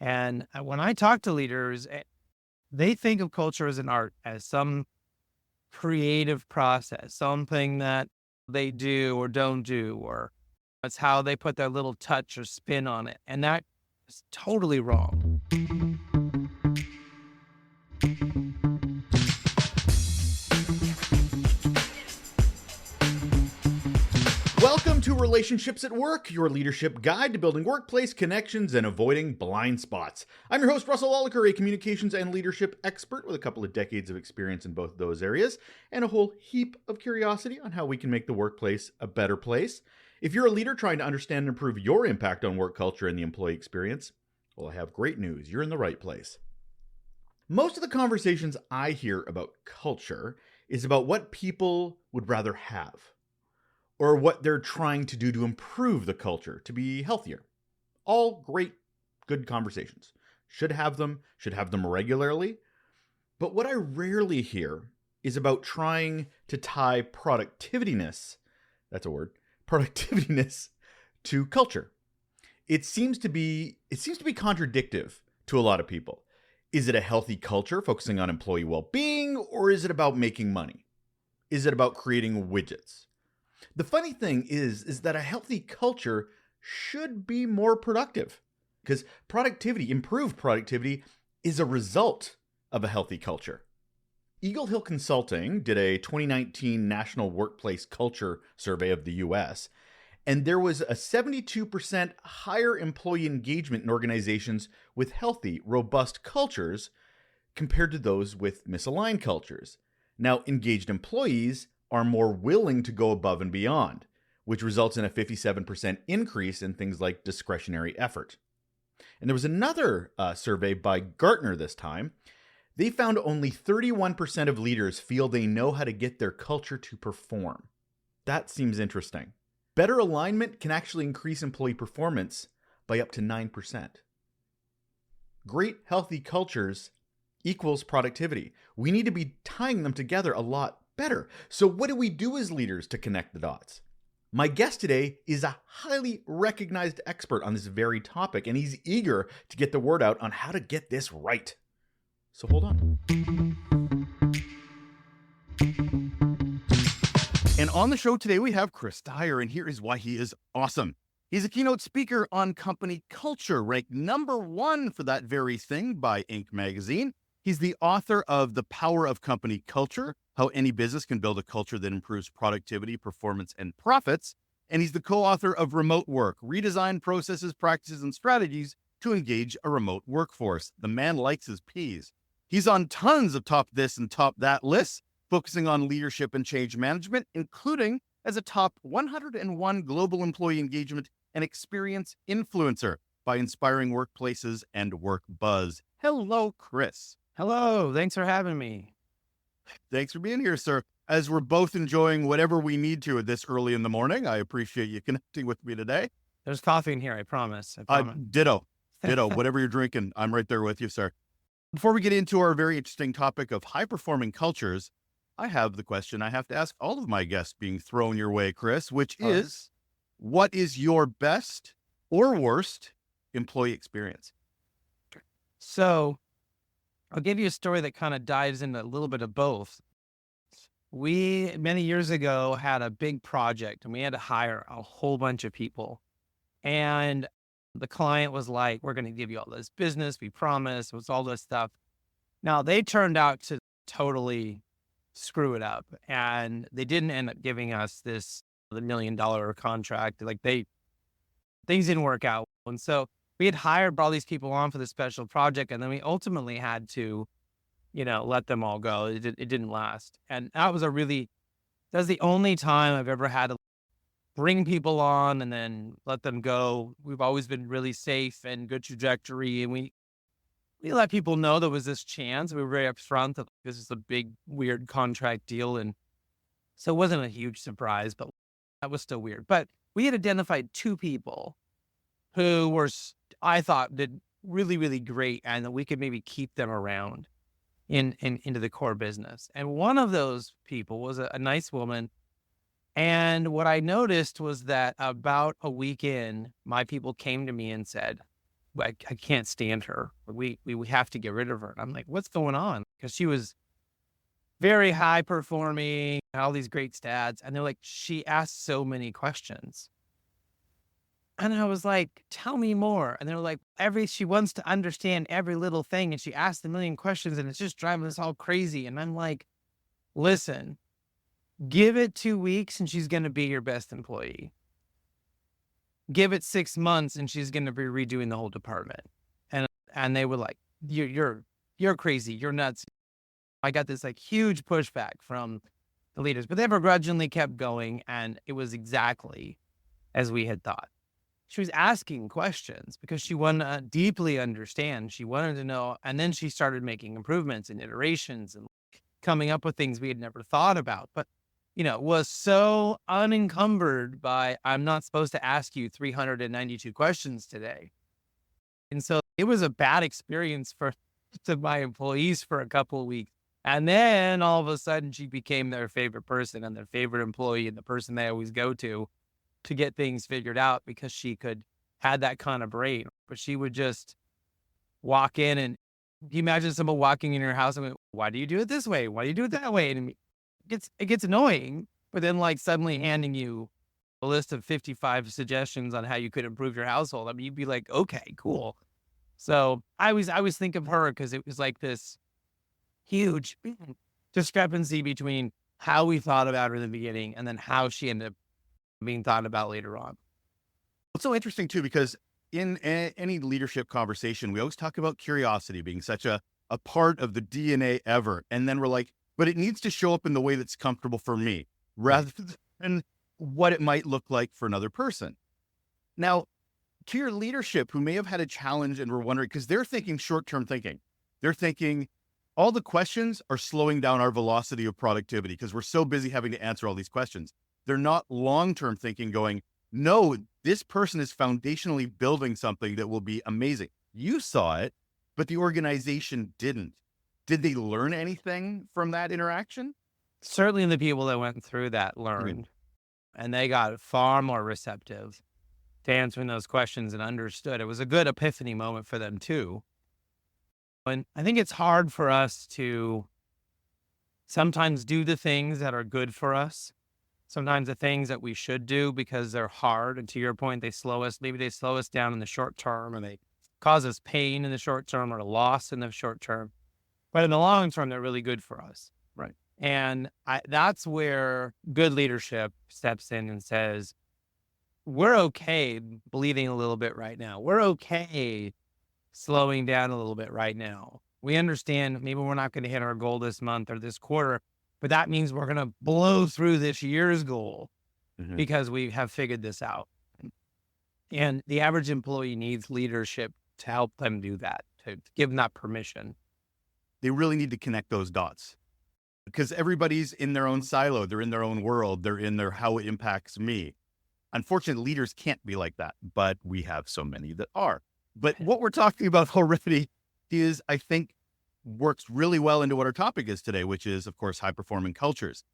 And when I talk to leaders, they think of culture as an art, as some creative process, something that they do or don't do, or it's how they put their little touch or spin on it. And that is totally wrong. Welcome to Relationships at Work, your leadership guide to building workplace connections and avoiding blind spots. I'm your host, Russel, a communications and leadership expert with a couple of decades of experience in both those areas and a whole heap of curiosity on how we can make the workplace a better place. If you're a leader trying to understand and improve your impact on work culture and the employee experience, well, I have great news. You're in the right place. Most of the conversations I hear about culture is about what people would rather have, or what they're trying to do to improve the culture to be healthier. All great, good conversations. Should have them regularly. But what I rarely hear is about trying to tie productivityness, that's a word, productivityness to culture. It seems to be contradictive to a lot of people. Is it a healthy culture focusing on employee well-being, or is it about making money? Is it about creating widgets? The funny thing is that a healthy culture should be more productive, because improved productivity, is a result of a healthy culture. Eagle Hill Consulting did a 2019 National Workplace Culture Survey of the US, and there was a 72% higher employee engagement in organizations with healthy, robust cultures compared to those with misaligned cultures. Now, engaged employees are more willing to go above and beyond, which results in a 57% increase in things like discretionary effort. And there was another survey by Gartner this time. They found only 31% of leaders feel they know how to get their culture to perform. That seems interesting. Better alignment can actually increase employee performance by up to 9%. Great, healthy cultures equals productivity. We need to be tying them together a lot better. So what do we do as leaders to connect the dots? My guest today is a highly recognized expert on this very topic, and he's eager to get the word out on how to get this right. So hold on. And on the show today, we have Chris Dyer, and here is why he is awesome. He's a keynote speaker on company culture, ranked #1 for that very thing by Inc. magazine. He's the author of The Power of Company Culture, How Any Business Can Build a Culture That Improves Productivity, Performance, and Profits. And he's the co-author of Remote Work, Redesign Processes, Practices, and Strategies to Engage a Remote Workforce. The man likes his P's. He's on tons of top this and top that lists, focusing on leadership and change management, including as a top 101 global employee engagement and experience influencer by Inspiring Workplaces and Work Buzz. Hello, Chris. Hello. Thanks for having me. Thanks for being here, sir. As we're both enjoying whatever we need to at this early in the morning, I appreciate you connecting with me today. There's coffee in here. I promise. Ditto. Whatever you're drinking, I'm right there with you, sir. Before we get into our very interesting topic of high-performing cultures, I have the question I have to ask all of my guests being thrown your way, Chris, which is, what is your best or worst employee experience? So I'll give you a story that kind of dives into a little bit of both. We, many years ago, had a big project and we had to hire a whole bunch of people. And the client was like, we're going to give you all this business. We promise. It was all this stuff. Now, they turned out to totally screw it up. And they didn't end up giving us the $1 million contract. Things didn't work out. And so we had hired all these people on for this special project, and then we ultimately had to, let them all go. It didn't last. And that's the only time I've ever had to bring people on and then let them go. We've always been really safe and good trajectory. And we let people know there was this chance. We were very upfront that this is a big, weird contract deal. And so it wasn't a huge surprise, but that was still weird. But we had identified 2 people who I thought did really, really great, and that we could maybe keep them around into the core business. And one of those people was a nice woman. And what I noticed was that about a week in, my people came to me and said, I can't stand her. We have to get rid of her. And I'm like, what's going on? Because she was very high performing, all these great stats. And they're like, she asked so many questions. And I was like, tell me more. And they were like, she wants to understand every little thing. And she asked a million questions and it's just driving us all crazy. And I'm like, listen, give it 2 weeks and she's going to be your best employee. Give it 6 months and she's going to be redoing the whole department. And they were like, you're crazy. You're nuts. I got this like huge pushback from the leaders, but they begrudgingly kept going. And it was exactly as we had thought. She was asking questions because she wanted to deeply understand. She wanted to know. And then she started making improvements and iterations and coming up with things we had never thought about. But, was so unencumbered by, I'm not supposed to ask you 392 questions today. And so it was a bad experience for to my employees for a couple of weeks. And then all of a sudden she became their favorite person and their favorite employee and the person they always go to get things figured out because she had that kind of brain. But she would just walk in and you imagine someone walking in your house and why do you do it this way? Why do you do it that way? And it gets annoying, but then like suddenly handing you a list of 55 suggestions on how you could improve your household. I mean, you'd be like, okay, cool. So I always think of her because it was like this huge discrepancy between how we thought about her in the beginning and then how she ended up being thought about later on. It's so interesting too, because in any leadership conversation, we always talk about curiosity being such a part of the DNA ever. And then we're like, but it needs to show up in the way that's comfortable for me rather than what it might look like for another person. Now, to your leadership who may have had a challenge and were wondering, because they're thinking short-term thinking. They're thinking all the questions are slowing down our velocity of productivity because we're so busy having to answer all these questions. They're not long-term thinking going, no, this person is foundationally building something that will be amazing. You saw it, but the organization didn't. Did they learn anything from that interaction? Certainly the people that went through that learned, and they got far more receptive to answering those questions and understood. It was a good epiphany moment for them too. And I think it's hard for us to sometimes do the things that are good for us. Sometimes the things that we should do because they're hard. And to your point, maybe they slow us down in the short term and they cause us pain in the short term or loss in the short term. But in the long term, they're really good for us. Right. And that's where good leadership steps in and says, we're okay bleeding a little bit right now. We're okay slowing down a little bit right now. We understand maybe we're not going to hit our goal this month or this quarter, but that means we're going to blow through this year's goal because we have figured this out. And the average employee needs leadership to help them do that, to give them that permission. They really need to connect those dots because everybody's in their own silo. They're in their own world. They're in their how it impacts me. Unfortunately, leaders can't be like that, but we have so many that are. But what we're talking about already is, I think, works really well into what our topic is today, which is, of course, high-performing cultures.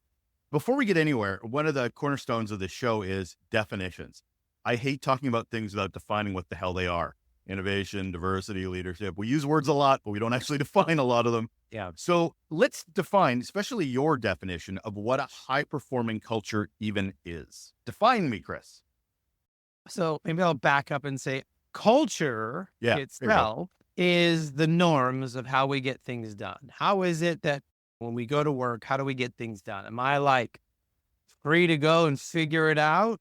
Before we get anywhere, one of the cornerstones of this show is definitions. I hate talking about things without defining what the hell they are. Innovation, diversity, leadership. We use words a lot, but we don't actually define a lot of them. Yeah. So let's define, especially your definition of what a high-performing culture even is. Define me, Chris. So maybe I'll back up and say culture Yeah, itself is the norms of how we get things done. How is it that when we go to work, how do we get things done? Am I like free to go and figure it out?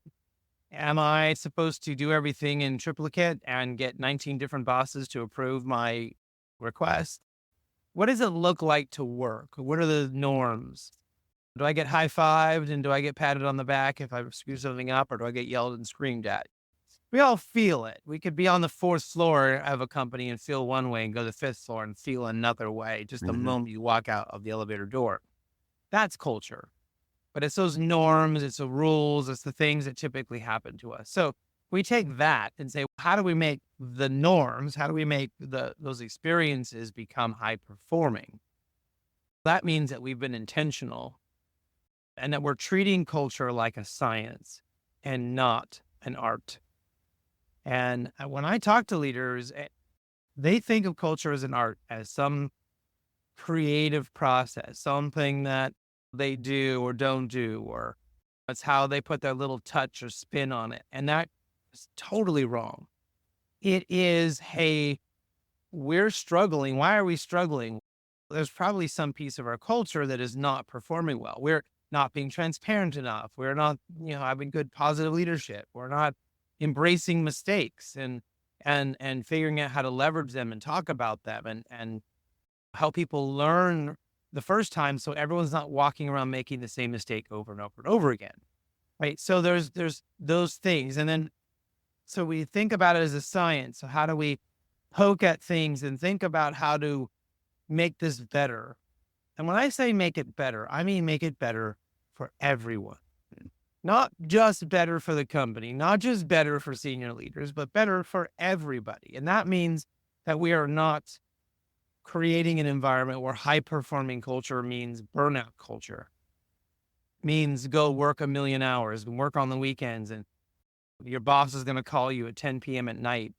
Am I supposed to do everything in triplicate and get 19 different bosses to approve my request? What does it look like to work? What are the norms? Do I get high-fived and do I get patted on the back if I screw something up, or do I get yelled and screamed at? We all feel it. We could be on the fourth floor of a company and feel one way and go to the fifth floor and feel another way just the moment you walk out of the elevator door. That's culture. But it's those norms, it's the rules, it's the things that typically happen to us. So we take that and say, how do we make the norms, how do we make those experiences become high performing? That means that we've been intentional and that we're treating culture like a science and not an art. And when I talk to leaders, They think of culture as an art, as some creative process, something that they do or don't do, or it's how they put their little touch or spin on it. And that is totally wrong. It is, hey, we're struggling. Why are we struggling? There's probably some piece of our culture that is not performing well. We're not being transparent enough. We're not, having good positive leadership. We're not embracing mistakes and figuring out how to leverage them and talk about them and help people learn the first time so everyone's not walking around making the same mistake over and over and over again. Right. So there's those things. And then so we think about it as a science. So how do we poke at things and think about how to make this better? And when I say make it better, I mean make it better for everyone. Not just better for the company, not just better for senior leaders, but better for everybody. And that means that we are not creating an environment where high performing culture means burnout culture, means go work a million hours and work on the weekends. And your boss is going to call you at 10 p.m. at night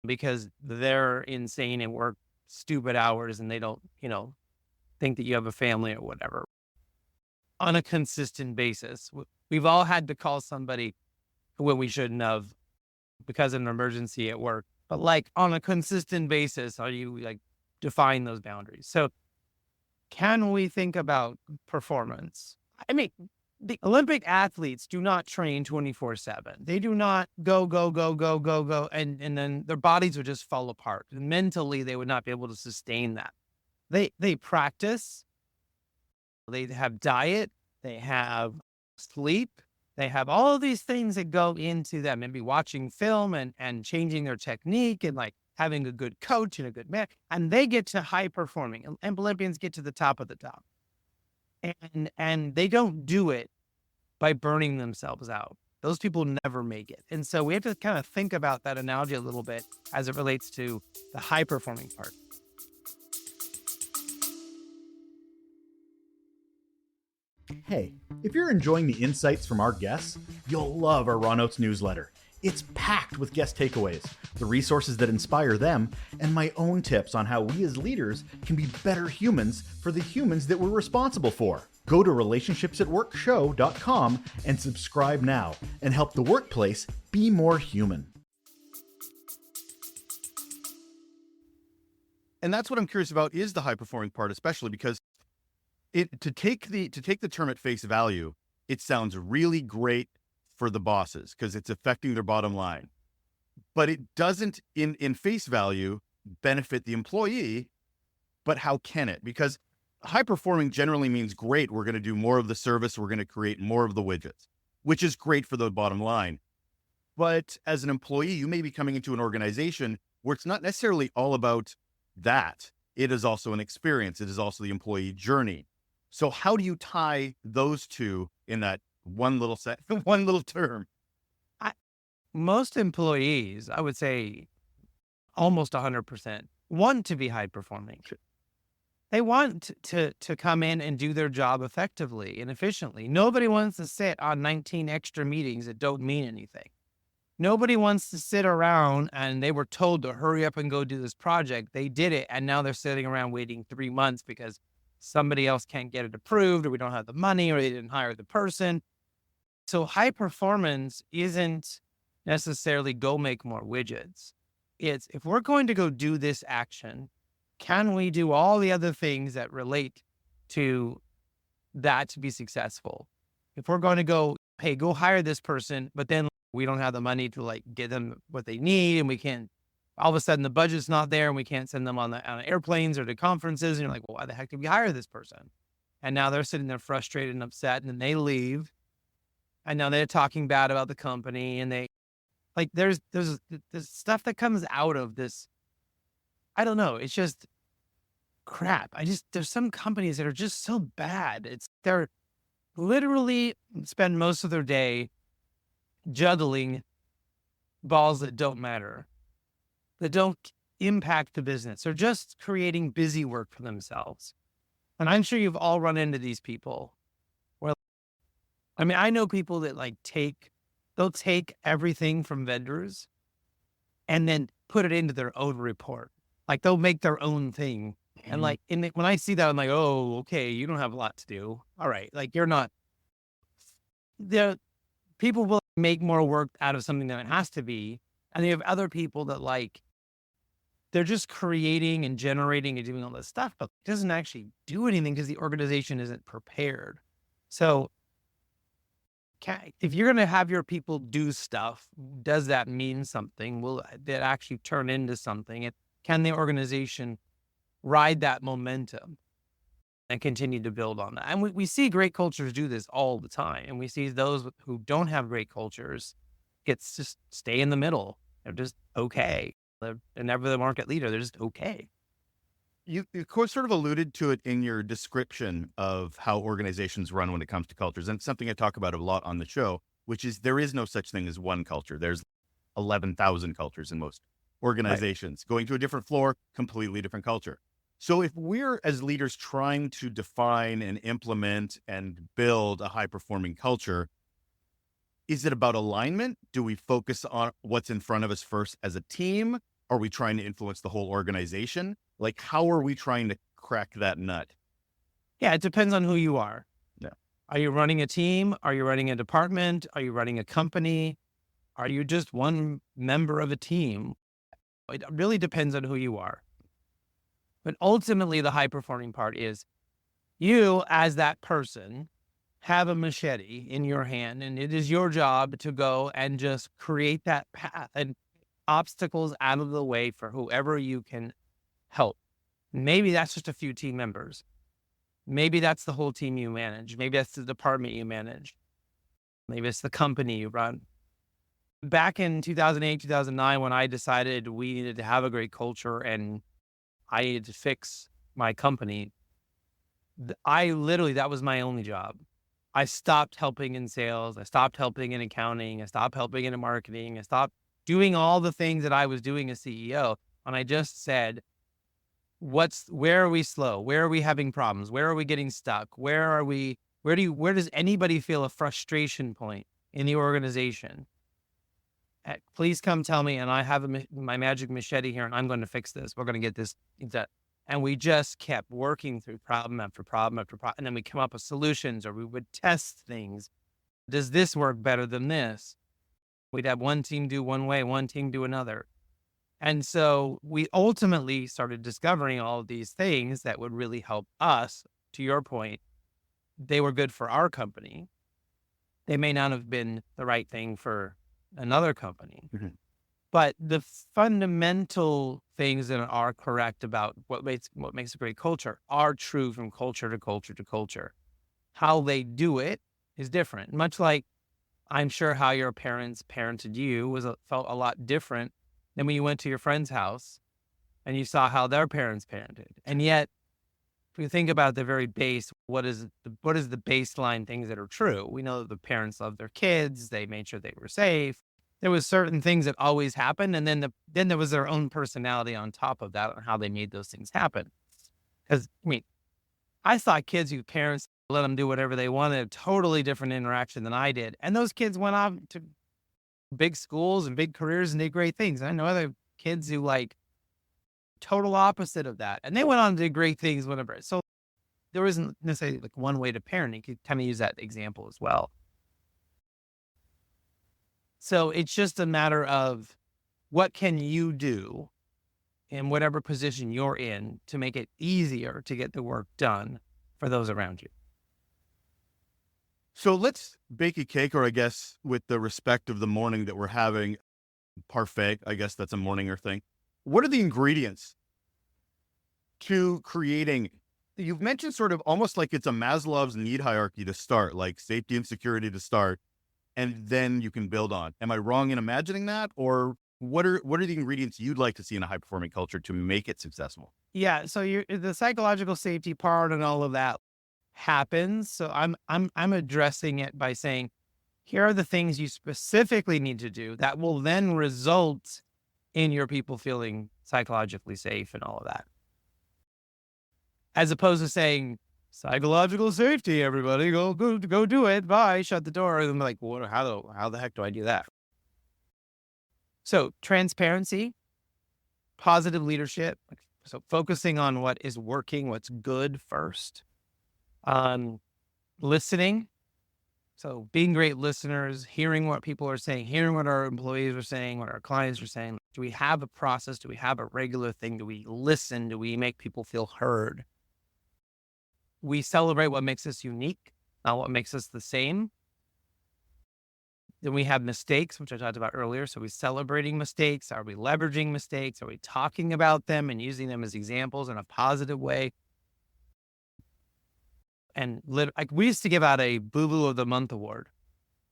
because they're insane and work stupid hours and they don't, think that you have a family or whatever on a consistent basis. We've all had to call somebody when we shouldn't have because of an emergency at work, but like on a consistent basis, are you like define those boundaries? So can we think about performance? I mean, the Olympic athletes do not train 24/7. They do not go, go, go, go, go, go. And then their bodies would just fall apart. And mentally, they would not be able to sustain that. They practice, they have diet, they have sleep, they have all of these things that go into them, maybe watching film and changing their technique and like having a good coach and a good man. And they get to high performing and Olympians get to the top of the top. And they don't do it by burning themselves out. Those people never make it. And so we have to kind of think about that analogy a little bit as it relates to the high performing part. Hey, if you're enjoying the insights from our guests, you'll love our Raw Notes newsletter. It's packed with guest takeaways, the resources that inspire them, and my own tips on how we as leaders can be better humans for the humans that we're responsible for. Go to relationshipsatworkshow.com and subscribe now and help the workplace be more human. And that's what I'm curious about is the high performing part, especially because to take the term at face value, it sounds really great for the bosses because it's affecting their bottom line. But it doesn't in face value benefit the employee. But how can it? Because high performing generally means great. We're going to do more of the service. We're going to create more of the widgets, which is great for the bottom line. But as an employee, you may be coming into an organization where it's not necessarily all about that. It is also an experience. It is also the employee journey. So how do you tie those two in that one little term? Most employees, I would say almost 100%, want to be high performing. They want to come in and do their job effectively and efficiently. Nobody wants to sit on 19 extra meetings that don't mean anything. Nobody wants to sit around and they were told to hurry up and go do this project. They did it. And now they're sitting around waiting 3 months because somebody else can't get it approved or we don't have the money or they didn't hire the person. So high performance isn't necessarily go make more widgets. It's if we're going to go do this action, can we do all the other things that relate to that to be successful? If we're going to go, hey, go hire this person, but then we don't have the money to like get them what they need and we can't, all of a sudden the budget's not there and we can't send them on airplanes or to conferences. And you're like, well, why the heck did we hire this person? And now they're sitting there frustrated and upset and then they leave. And now they're talking bad about the company and they like, there's stuff that comes out of this. I don't know. It's just crap. There's some companies that are just so bad. They're literally spend most of their day juggling balls that don't matter, that don't impact the business. They're just creating busy work for themselves. And I'm sure you've all run into these people where, I mean, I know people that like they'll take everything from vendors and then put it into their own report. Like they'll make their own thing. And like when I see that, I'm like, oh, okay, you don't have a lot to do. All right. Like you're not there. People will make more work out of something than it has to be. And you have other people that like they're just creating and generating and doing all this stuff, but it doesn't actually do anything because the organization isn't prepared. So if you're going to have your people do stuff, does that mean something? Will that actually turn into something? And can the organization ride that momentum and continue to build on that? And we see great cultures do this all the time. And we see those who don't have great cultures just stay in the middle. They're just okay. They're never the market leader. They're just okay. You of course sort of alluded to it in your description of how organizations run when it comes to cultures. And it's something I talk about a lot on the show, which is there is no such thing as one culture. There's 11,000 cultures in most Right. organizations. Going to a different floor, completely different culture. So if we're as leaders trying to define and implement and build a high performing culture, is it about alignment? Do we focus on what's in front of us first as a team? Are we trying to influence the whole organization? Like, how are we trying to crack that nut? Yeah, it depends on who you are. Yeah. Are you running a team? Are you running a department? Are you running a company? Are you just one member of a team? It really depends on who you are. But ultimately, the high performing part is you, as that person, have a machete in your hand, and it is your job to go and just create that path and obstacles out of the way for whoever you can help. Maybe that's just a few team members. Maybe that's the whole team you manage. Maybe that's the department you manage. Maybe it's the company you run. Back in 2008, 2009, when I decided we needed to have a great culture and I needed to fix my company, I literally, that was my only job. I stopped helping in sales. I stopped helping in accounting. I stopped helping in marketing. I stopped doing all the things that I was doing as CEO. And I just said, where are we slow? Where are we having problems? Where are we getting stuck? Where does anybody feel a frustration point in the organization? Please come tell me, and I have my magic machete here, and I'm going to fix this. We're going to get this done. And we just kept working through problem after problem after problem. And then we come up with solutions, or we would test things. Does this work better than this? We'd have one team do one way, one team do another. And so we ultimately started discovering all of these things that would really help us. To your point, they were good for our company. They may not have been the right thing for another company. Mhm. But the fundamental things that are correct about what makes a great culture are true from culture to culture to culture. How they do it is different. Much like I'm sure how your parents parented you felt a lot different than when you went to your friend's house and you saw how their parents parented. And yet, if we think about the very base, what is the baseline things that are true? We know that the parents loved their kids. They made sure they were safe. There was certain things that always happened, and then there was their own personality on top of that on how they made those things happen. Because I saw kids whose parents let them do whatever they wanted, a totally different interaction than I did, and those kids went off to big schools and big careers and did great things. And I know other kids who like total opposite of that, and they went on to do great things. Whatever. So there isn't necessarily like one way to parent. You could kind of use that example as well. So it's just a matter of what can you do in whatever position you're in to make it easier to get the work done for those around you. So let's bake a cake, or I guess with the respect of the morning that we're having, parfait, I guess that's a morninger thing. What are the ingredients to creating? You've mentioned sort of almost like it's a Maslow's need hierarchy to start, like safety and security to start, and then you can build on. Am I wrong in imagining that? Or what are the ingredients you'd like to see in a high performing culture to make it successful? Yeah. So the psychological safety part and all of that happens. So I'm addressing it by saying, here are the things you specifically need to do that will then result in your people feeling psychologically safe and all of that. As opposed to saying, psychological safety, everybody, go do it. Bye. Shut the door. And I'm like, what? How the heck do I do that? So transparency, positive leadership, So focusing on what is working, what's good first. Listening. So being great listeners, hearing what people are saying, hearing what our employees are saying, what our clients are saying. Do we have a process? Do we have a regular thing? Do we listen? Do we make people feel heard? We celebrate what makes us unique, not what makes us the same. Then we have mistakes, which I talked about earlier. So we celebrating mistakes. Are we leveraging mistakes? Are we talking about them and using them as examples in a positive way? And like we used to give out a Boo Boo of the Month award.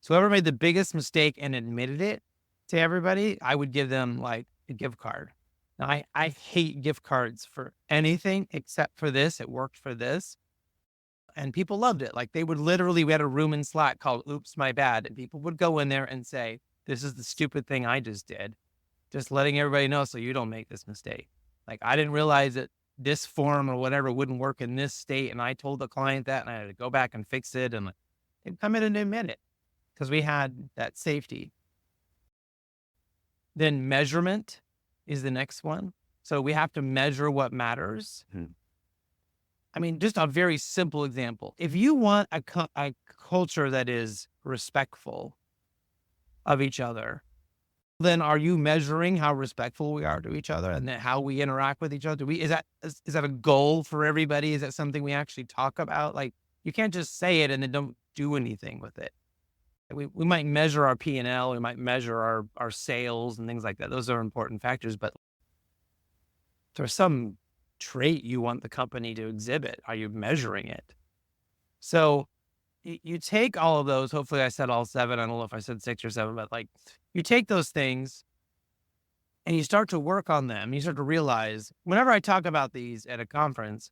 So whoever made the biggest mistake and admitted it to everybody, I would give them like a gift card. Now I hate gift cards for anything except for this. It worked for this. And people loved it. Like they would literally, we had a room in Slack called Oops, My Bad. And people would go in there and say, this is the stupid thing I just did. Just letting everybody know so you don't make this mistake. Like I didn't realize that this form or whatever wouldn't work in this state. And I told the client that and I had to go back and fix it. And they'd come in and admit it because we had that safety. Then measurement is the next one. So we have to measure what matters. I mean, just a very simple example. If you want a culture that is respectful of each other, then are you measuring how respectful we are to each other and then how we interact with each other? Is that a goal for everybody? Is that something we actually talk about? Like you can't just say it and then don't do anything with it. We might measure our P&L, we might measure our sales and things like that. Those are important factors, but there's some trait you want the company to exhibit. Are you measuring it? So you take all of those. Hopefully I said all 7. I don't know if I said 6 or 7, but like you take those things and you start to work on them. You start to realize whenever I talk about these at a conference,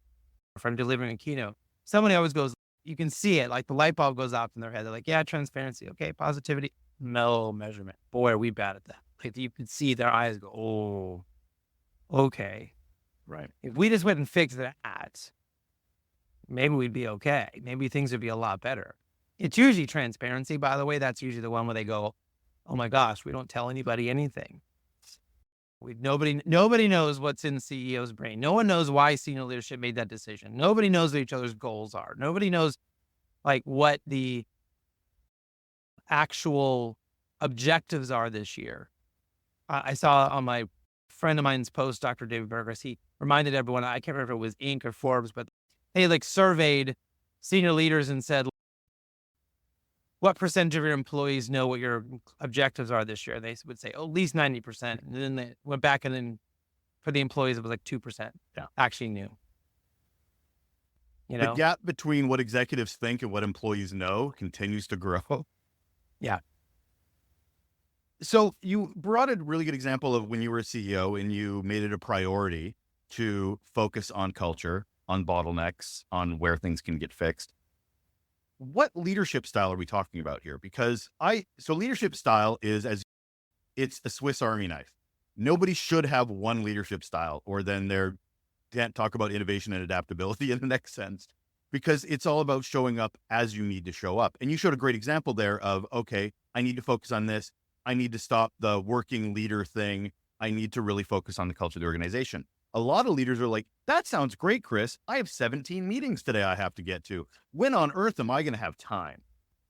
if I'm delivering a keynote, somebody always goes, you can see it, like the light bulb goes off in their head. They're like, yeah, transparency. Okay. Positivity. No measurement. Boy, are we bad at that. Like you can see their eyes go, oh, okay. Right. If we just went and fixed that, maybe we'd be okay. Maybe things would be a lot better. It's usually transparency, by the way. That's usually the one where they go, oh my gosh, we don't tell anybody anything. Nobody knows what's in the CEO's brain. No one knows why senior leadership made that decision. Nobody knows what each other's goals are. Nobody knows like what the actual objectives are this year. I saw on my friend of mine's post, Dr. David Burgess, he reminded everyone, I can't remember if it was Inc. or Forbes, but they like surveyed senior leaders and said, what percentage of your employees know what your objectives are this year? They would say, oh, at least 90%. And then they went back and then for the employees, it was like 2% actually knew. You know? The gap between what executives think and what employees know continues to grow. Yeah. So you brought a really good example of when you were a CEO and you made it a priority to focus on culture, on bottlenecks, on where things can get fixed. What leadership style are we talking about here? Because so leadership style is it's a Swiss Army knife. Nobody should have one leadership style, or then they can't talk about innovation and adaptability in the next sense, because it's all about showing up as you need to show up. And you showed a great example there of, okay, I need to focus on this. I need to stop the working leader thing. I need to really focus on the culture of the organization. A lot of leaders are like, that sounds great, Chris. I have 17 meetings today I have to get to. When on earth am I going to have time?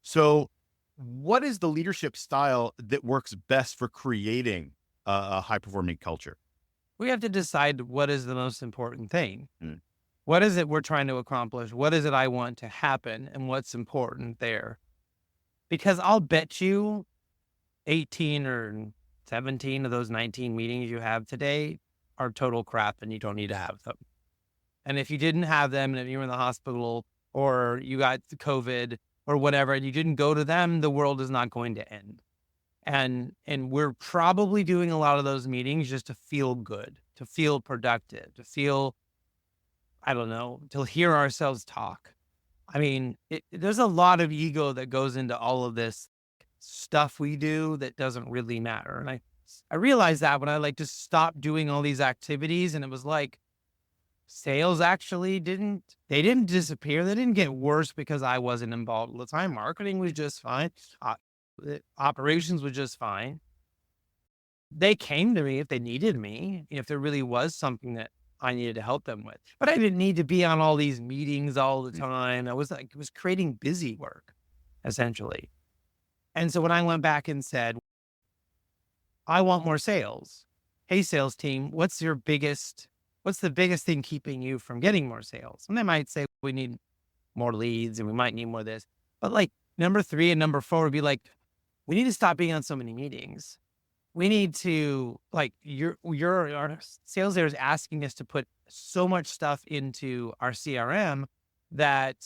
So what is the leadership style that works best for creating a high-performing culture? We have to decide what is the most important thing. What is it we're trying to accomplish? What is it I want to happen? And what's important there? Because I'll bet you 18 or 17 of those 19 meetings you have today are total crap and you don't need to have them. And if you didn't have them and if you were in the hospital or you got COVID or whatever and you didn't go to them, the world is not going to end. And we're probably doing a lot of those meetings just to feel good, to feel productive, to feel, I don't know, to hear ourselves talk. I mean, there's a lot of ego that goes into all of this stuff we do that doesn't really matter. And I realized that when I like just stopped doing all these activities, and it was like sales actually didn't disappear. They didn't get worse because I wasn't involved all the time. Marketing was just fine. Operations was just fine. They came to me if they needed me, if there really was something that I needed to help them with. But I didn't need to be on all these meetings all the time. I was like, it was creating busy work, essentially. And so when I went back and said, I want more sales. Hey, sales team, what's the biggest thing keeping you from getting more sales? And they might say, we need more leads and we might need more of this. But like number 3 and number 4 would be like, we need to stop being on so many meetings. We need to like our sales leader is asking us to put so much stuff into our CRM that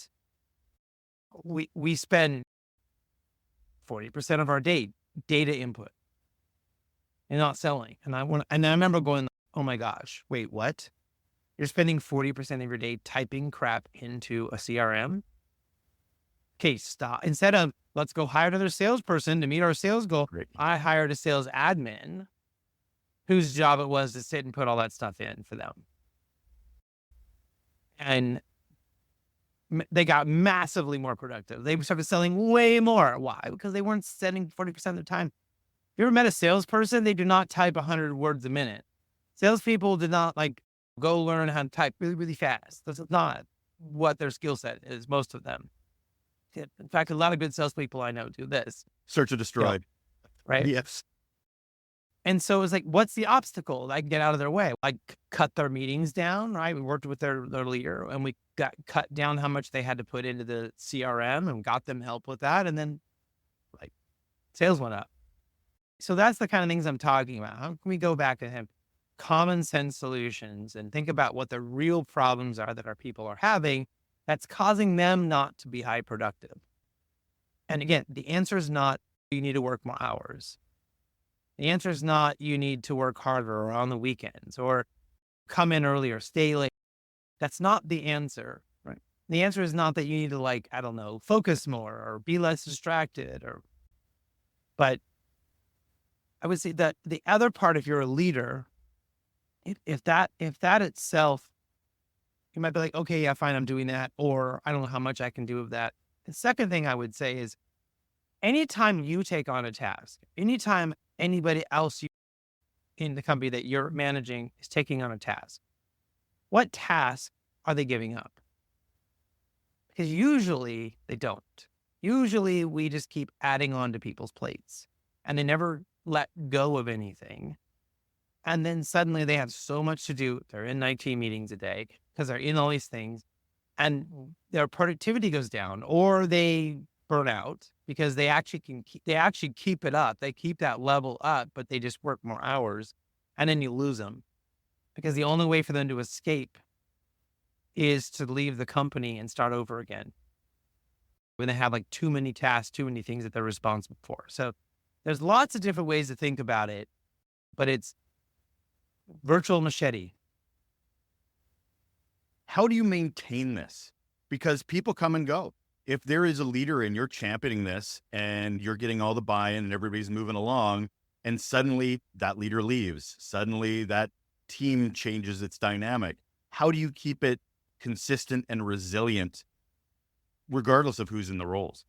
we spend 40% of our data input and not selling. And I remember going, oh my gosh, wait, what? You're spending 40% of your day typing crap into a CRM? Okay, stop. Instead of let's go hire another salesperson to meet our sales goal, Great. I hired a sales admin whose job it was to sit and put all that stuff in for them. And they got massively more productive. They started selling way more. Why? Because they weren't spending 40% of their time. You ever met a salesperson? They do not type 100 words a minute. Salespeople did not like go learn how to type really, really fast. That's not what their skill set is, most of them. In fact, a lot of good salespeople I know do this. Search or destroy. Right? Yes. And so it's like, what's the obstacle? I can get out of their way. Like cut their meetings down, right? We worked with their leader and we got cut down how much they had to put into the CRM and got them help with that. And then like sales went up. So that's the kind of things I'm talking about. How can we go back to him? Common sense solutions and think about what the real problems are that our people are having that's causing them not to be high productive. And again, the answer is not you need to work more hours. The answer is not you need to work harder or on the weekends or come in earlier, stay late. That's not the answer. Right. The answer is not that you need to like, I don't know, focus more or be less distracted but I would say that the other part, if you're a leader, if that itself, you might be like, okay, yeah, fine, I'm doing that. Or I don't know how much I can do of that. The second thing I would say is anytime you take on a task, anytime anybody else in the company that you're managing is taking on a task, what task are they giving up? Because usually they don't. Usually we just keep adding on to people's plates and they never let go of anything. And then suddenly they have so much to do. They're in 19 meetings a day because they're in all these things and their productivity goes down or they burn out because they actually keep it up. They keep that level up, but they just work more hours and then you lose them because the only way for them to escape is to leave the company and start over again when they have like too many tasks, too many things that they're responsible for. So there's lots of different ways to think about it, but it's virtual machete. How do you maintain this? Because people come and go. If there is a leader and you're championing this and you're getting all the buy-in and everybody's moving along and suddenly that leader leaves, suddenly that team changes its dynamic, how do you keep it consistent and resilient regardless of who's in the roles?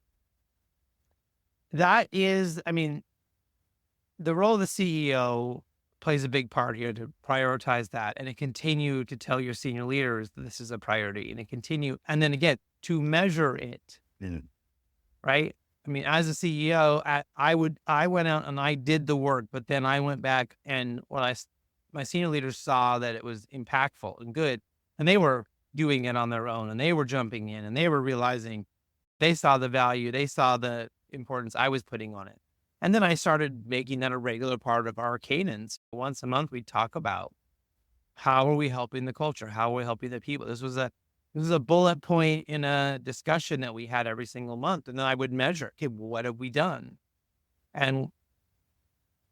That is, I mean, the role of the CEO plays a big part here to prioritize that and to continue to tell your senior leaders that this is a priority and to continue. And then again, to measure it, right? I mean, as a CEO, I went out and I did the work, but then I went back and my senior leaders saw that it was impactful and good and they were doing it on their own and they were jumping in and they were realizing they saw the value, they saw the importance I was putting on it. And then I started making that a regular part of our cadence. Once a month, we'd talk about how are we helping the culture? How are we helping the people? This was a bullet point in a discussion that we had every single month. And then I would measure, okay, what have we done? And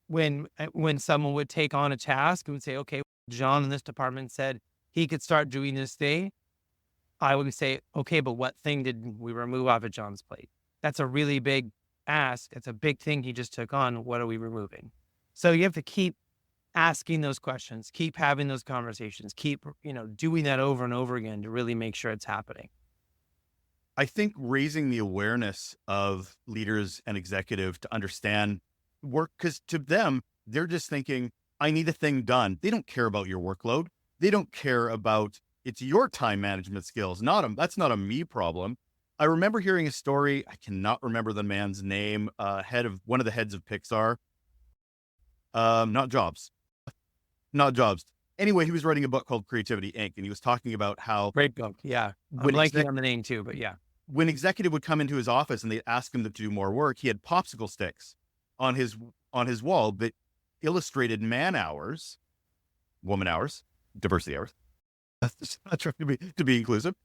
when someone would take on a task and would say, okay, John in this department said he could start doing this day, I would say, okay, but what thing did we remove off of John's plate? That's a really big ask. It's a big thing he just took on. What are we removing? So you have to keep asking those questions, keep having those conversations, keep, doing that over and over again to really make sure it's happening. I think raising the awareness of leaders and executive to understand work, because to them, they're just thinking, I need a thing done. They don't care about your workload. They don't care about it's your time management skills. That's not a me problem. I remember hearing a story. I cannot remember the man's name. Head of one of the heads of Pixar. Not Jobs. Not Jobs. Anyway, he was writing a book called Creativity Inc. And he was talking about how Great book. Yeah. I'm when blanking on the name too, but yeah. when executive would come into his office and they'd ask him to do more work, he had popsicle sticks on his wall that illustrated man hours, woman hours, diversity hours. That's not trying to be inclusive,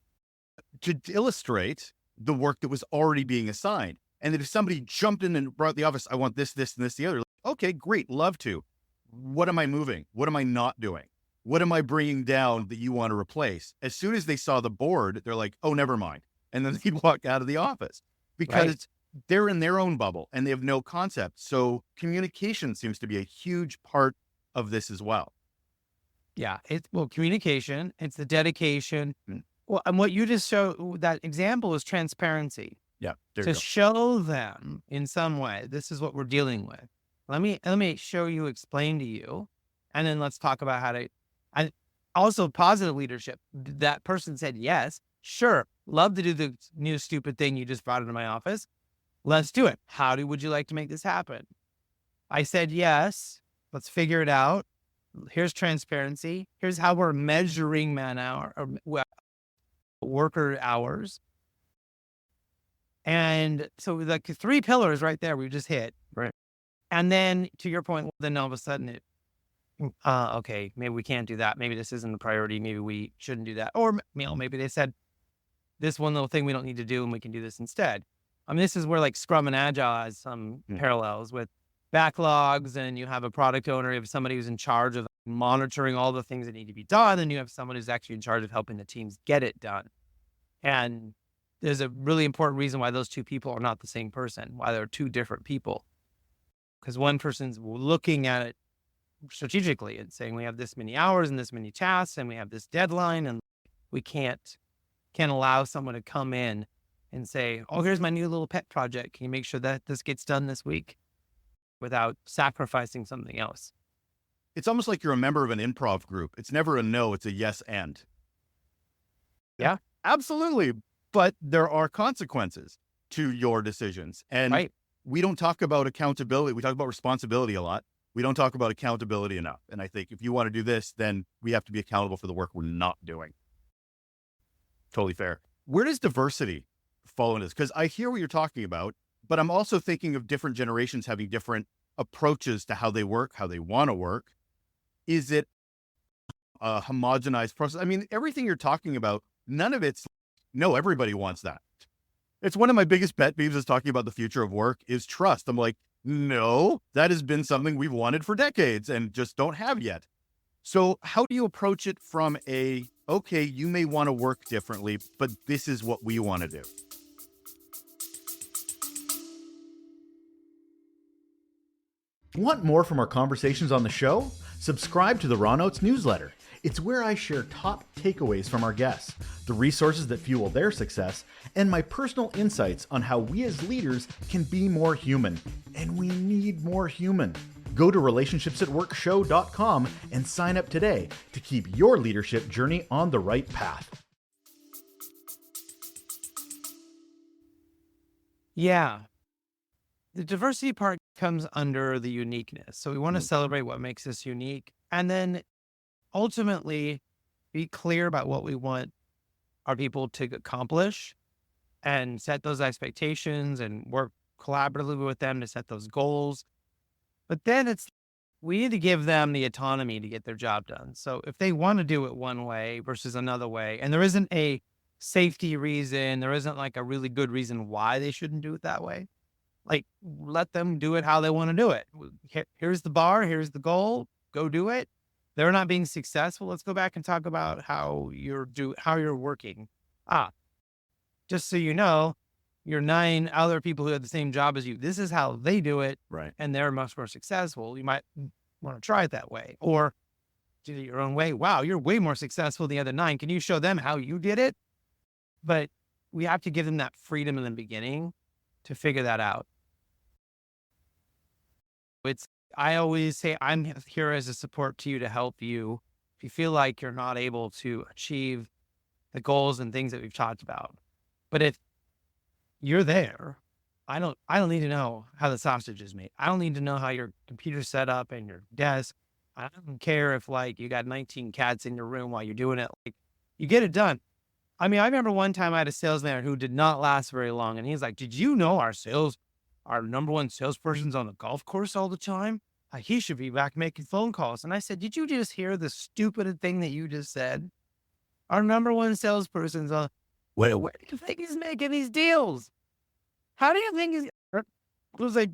to illustrate the work that was already being assigned. And that if somebody jumped in and brought the office, I want this, this, and this, the other. Like, okay, great, love to. What am I moving? What am I not doing? What am I bringing down that you want to replace? As soon as they saw the board, they're like, oh, never mind. And then they'd walk out of the office because Right. they're in their own bubble and they have no concept. So communication seems to be a huge part of this as well. Yeah. Communication, it's the dedication. Mm. Well, and what you just showed, that example is transparency. Yeah, there To you go. show them in some way, this is what we're dealing with. Let me show you, explain to you, and then let's talk about how to. And also positive leadership. That person said yes, sure, love to do the new stupid thing you just brought into my office. Let's do it. Would you like to make this happen? I said yes. Let's figure it out. Here's transparency. Here's how we're measuring man hour or worker hours. And so like 3 pillars right there, we just hit. Right. And then to your point, then all of a sudden okay, maybe we can't do that. Maybe this isn't the priority. Maybe we shouldn't do that. Or, maybe they said this one little thing we don't need to do and we can do this instead. I mean, this is where like Scrum and Agile has some parallels with backlogs, and you have a product owner, you have somebody who's in charge of monitoring all the things that need to be done. And you have someone who's actually in charge of helping the teams get it done. And there's a really important reason why those 2 people are not the same person, why they're 2 different people. Because one person's looking at it strategically and saying, we have this many hours and this many tasks and we have this deadline, and we can't allow someone to come in and say, oh, here's my new little pet project. Can you make sure that this gets done this week, without sacrificing something else? It's almost like you're a member of an improv group. It's never a no, it's a yes and. Yeah. Absolutely. But there are consequences to your decisions. And Right. we don't talk about accountability. We talk about responsibility a lot. We don't talk about accountability enough. And I think if you want to do this, then we have to be accountable for the work we're not doing. Totally fair. Where does diversity fall into this? Because I hear what you're talking about, but I'm also thinking of different generations having different approaches to how they work, how they want to work. Is it a homogenized process? I mean, everything you're talking about, none of it's, no, everybody wants that. It's one of my biggest pet peeves is talking about the future of work is trust. I'm like, no, that has been something we've wanted for decades and just don't have yet. So how do you approach it from okay, you may want to work differently, but this is what we want to do? Want more from our conversations on the show? Subscribe to the Raw Notes newsletter. It's where I share top takeaways from our guests, the resources that fuel their success, and my personal insights on how we as leaders can be more human. And we need more human. Go to relationshipsatworkshow.com and sign up today to keep your leadership journey on the right path. Yeah. The diversity part comes under the uniqueness. So we want to celebrate what makes us unique, and then ultimately be clear about what we want our people to accomplish and set those expectations and work collaboratively with them to set those goals. But then we need to give them the autonomy to get their job done. So if they want to do it one way versus another way, and there isn't a safety reason, there isn't like a really good reason why they shouldn't do it that way, like let them do it how they want to do it. Here's the bar, here's the goal, go do it. They're not being successful. Let's go back and talk about how you're working. Just so you know, your 9 other people who have the same job as you, this is how they do it. Right. And they're much more successful. You might want to try it that way, or do it your own way. Wow, you're way more successful than the other 9. Can you show them how you did it? But we have to give them that freedom in the beginning to figure that out. I always say, I'm here as a support to you to help you if you feel like you're not able to achieve the goals and things that we've talked about. But if you're there, I don't need to know how the sausage is made. I don't need to know how your computer's set up and your desk. I don't care if like you got 19 cats in your room while you're doing it. Like you get it done. I mean, I remember one time I had a sales manager who did not last very long, and he's like, "Did you know our number one salesperson's on the golf course all the time? He should be back making phone calls." And I said, "Did you just hear the stupid thing that you just said? Our number one salesperson's on. Where do you think he's making these deals? How do you think he's?" It was like,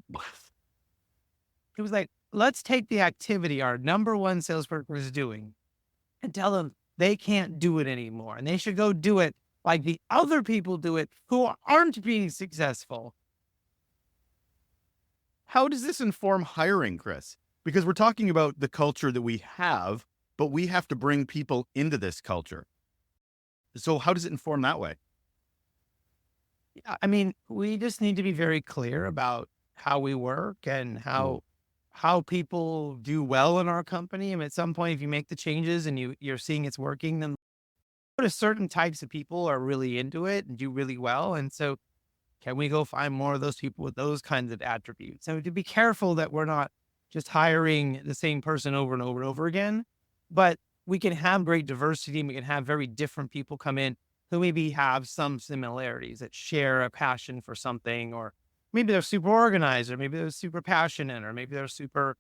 it was like, let's take the activity our number one salesperson is doing and tell them they can't do it anymore. And they should go do it like the other people do it who aren't being successful. How does this inform hiring, Chris? Because we're talking about the culture that we have, but we have to bring people into this culture. So how does it inform that way? Yeah, I mean, we just need to be very clear about how we work and Mm. how people do well in our company. I mean, at some point, if you make the changes and you're seeing it's working, then a certain types of people are really into it and do really well. And so can we go find more of those people with those kinds of attributes? So to be careful that we're not just hiring the same person over and over and over again, but we can have great diversity and we can have very different people come in who maybe have some similarities that share a passion for something, or maybe they're super organized, or maybe they're super passionate, or maybe they're super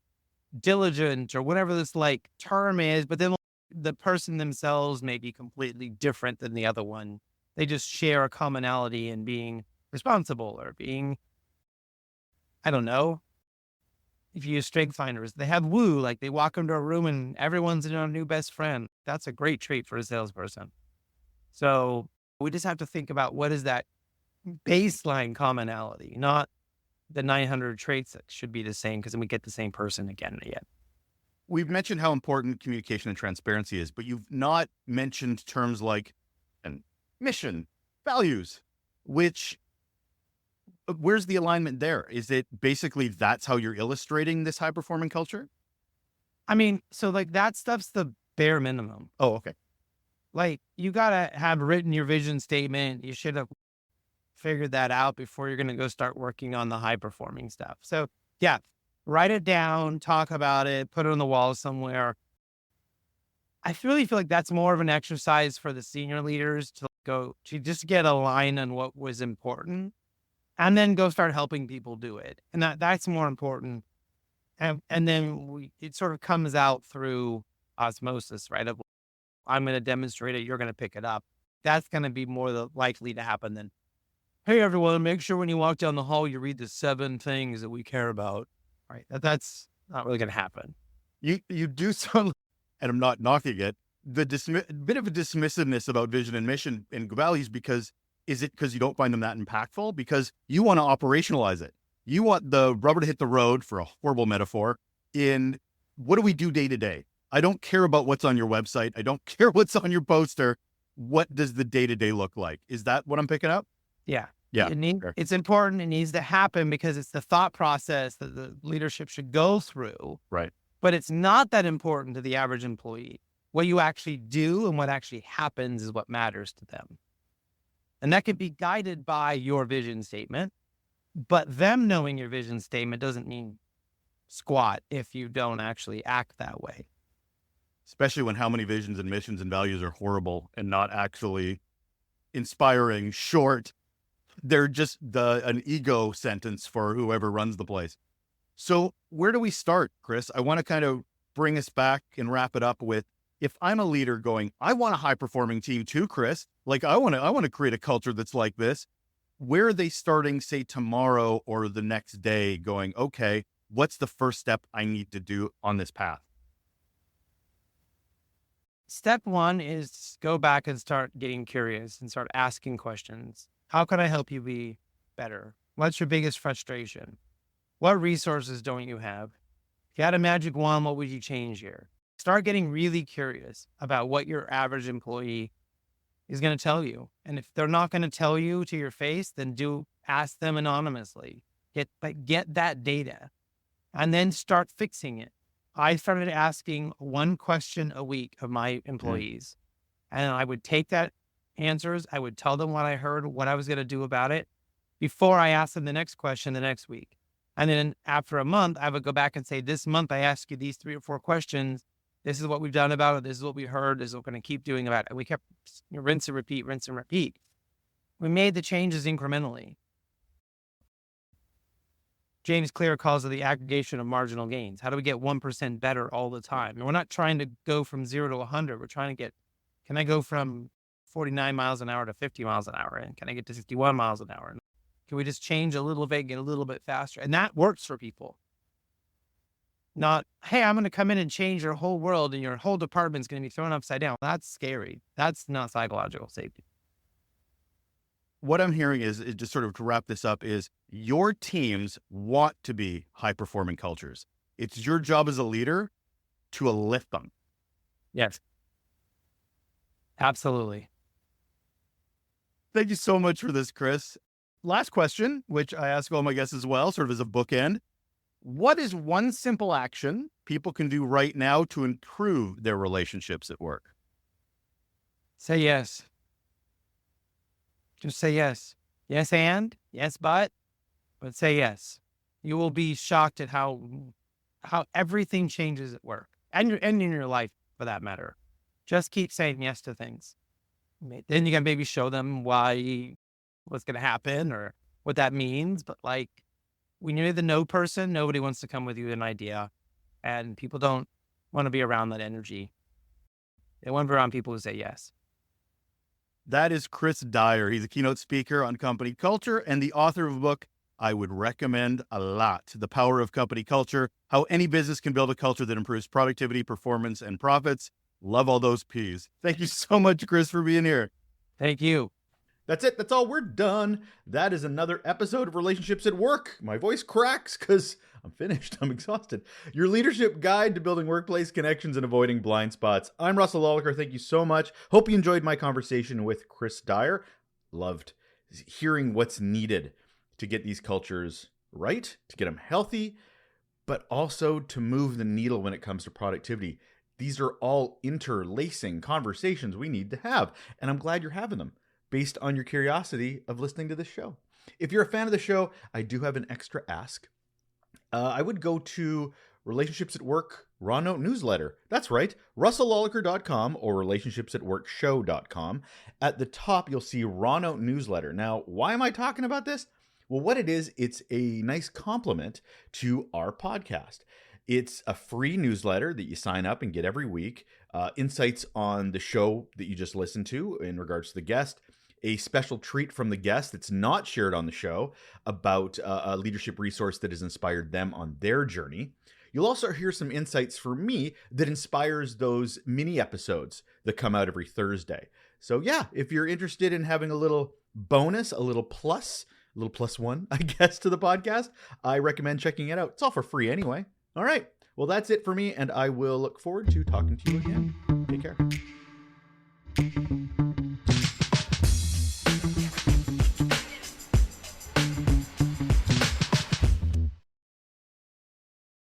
diligent, or whatever this like term is. But then the person themselves may be completely different than the other one. They just share a commonality in being responsible or being, I don't know, if you use strength finders, they have woo, like they walk into a room and everyone's their new best friend. That's a great trait for a salesperson. So we just have to think about what is that baseline commonality, not the 900 traits that should be the same, because then we get the same person again and again. We've mentioned how important communication and transparency is, but you've not mentioned terms like and mission, values, which where's the alignment there? Is it basically that's how you're illustrating this high performing culture? I mean, so like that stuff's the bare minimum. Oh, okay. Like you got to have written your vision statement. You should have figured that out before you're going to go start working on the high performing stuff. So yeah, write it down, talk about it, put it on the wall somewhere. Really feel like that's more of an exercise for the senior leaders to go to just get a line on what was important and then go start helping people do it. And that's more important. And then it sort of comes out through osmosis, right? Of I'm going to demonstrate it. You're going to pick it up. That's going to be more likely to happen than, "Hey, everyone, make sure when you walk down the hall, you read the 7 things that we care about." Right. That's not really going to happen. You do so, and I'm not knocking it, bit of a dismissiveness about vision and mission and values because is it because you don't find them that impactful? Because you want to operationalize it. You want the rubber to hit the road, for a horrible metaphor, in what do we do day to day? I don't care about what's on your website. I don't care what's on your poster. What does the day to day look like? Is that what I'm picking up? Yeah. Yeah. Fair. It's important. It needs to happen because it's the thought process that the leadership should go through, Right. but it's not that important to the average employee. What you actually do and what actually happens is what matters to them. And that could be guided by your vision statement, but them knowing your vision statement doesn't mean squat if you don't actually act that way. Especially when how many visions and missions and values are horrible and not actually inspiring, short. They're just an ego sentence for whoever runs the place. So where do we start, Chris? I want to kind of bring us back and wrap it up with, if I'm a leader going, I want a high performing team too, Chris. Like I want to create a culture that's like this. Where are they starting, say tomorrow or the next day, going, okay, what's the first step I need to do on this path? Step one is go back and start getting curious and start asking questions. How can I help you be better? What's your biggest frustration? What resources don't you have? If you had a magic wand, what would you change here? Start getting really curious about what your average employee is going to tell you. And if they're not going to tell you to your face, then ask them anonymously. Get that data and then start fixing it. I started asking one question a week of my Mm. employees. And I would take that answers. I would tell them what I heard, what I was going to do about it before I asked them the next question the next week. And then after a month, I would go back and say, this month, I asked you these 3 or 4 questions. This is what we've done about it. This is what we heard. This is what we're going to keep doing about it. And we kept rinse and repeat, rinse and repeat. We made the changes incrementally. James Clear calls it the aggregation of marginal gains. How do we get 1% better all the time? And we're not trying to go from 0 to 100. We're trying to get, can I go from 49 miles an hour to 50 miles an hour? And can I get to 51 miles an hour? Can we just change a little bit, get a little bit faster? And that works for people. Not, hey, I'm going to come in and change your whole world and your whole department's going to be thrown upside down. That's scary. That's not psychological safety. What I'm hearing is just sort of to wrap this up is your teams want to be high performing cultures. It's your job as a leader to lift them. Yes. Absolutely. Thank you so much for this, Chris. Last question, which I ask all my guests as well, sort of as a bookend. What is one simple action people can do right now to improve their relationships at work? Say yes. Just say yes. Yes, and yes, but say yes. You will be shocked at how everything changes at work and in your life for that matter. Just keep saying yes to things. Then you can maybe show them what's going to happen or what that means. But like when you're the no person, nobody wants to come with you with an idea, and people don't want to be around that energy. They want to be around people who say yes. That is Chris Dyer. He's a keynote speaker on company culture and the author of a book I would recommend a lot, The Power of Company Culture, How Any Business Can Build a Culture That Improves Productivity, Performance, and Profits. Love all those P's. Thank you so much, Chris, for being here. Thank you. That's it. That's all. We're done. That is another episode of Relationships at Work. My voice cracks because I'm finished. I'm exhausted. Your leadership guide to building workplace connections and avoiding blind spots. I'm Russel Lolliker. Thank you so much. Hope you enjoyed my conversation with Chris Dyer. Loved hearing what's needed to get these cultures right, to get them healthy, but also to move the needle when it comes to productivity. These are all interlacing conversations we need to have, and I'm glad you're having them based on your curiosity of listening to this show. If you're a fan of the show, I do have an extra ask. I would go to Relationships at Work Raw Note newsletter. That's right, russellolliker.com or relationshipsatworkshow.com. At the top, you'll see Raw Note newsletter. Now, why am I talking about this? Well, what it is, it's a nice compliment to our podcast. It's a free newsletter that you sign up and get every week. Insights on the show that you just listened to in regards to the guest. A special treat from the guest that's not shared on the show about a leadership resource that has inspired them on their journey. You'll also hear some insights from me that inspires those mini episodes that come out every Thursday. So yeah, if you're interested in having a little bonus, a little plus one, I guess, to the podcast, I recommend checking it out. It's all for free anyway. All right. Well, that's it for me, and I will look forward to talking to you again. Take care.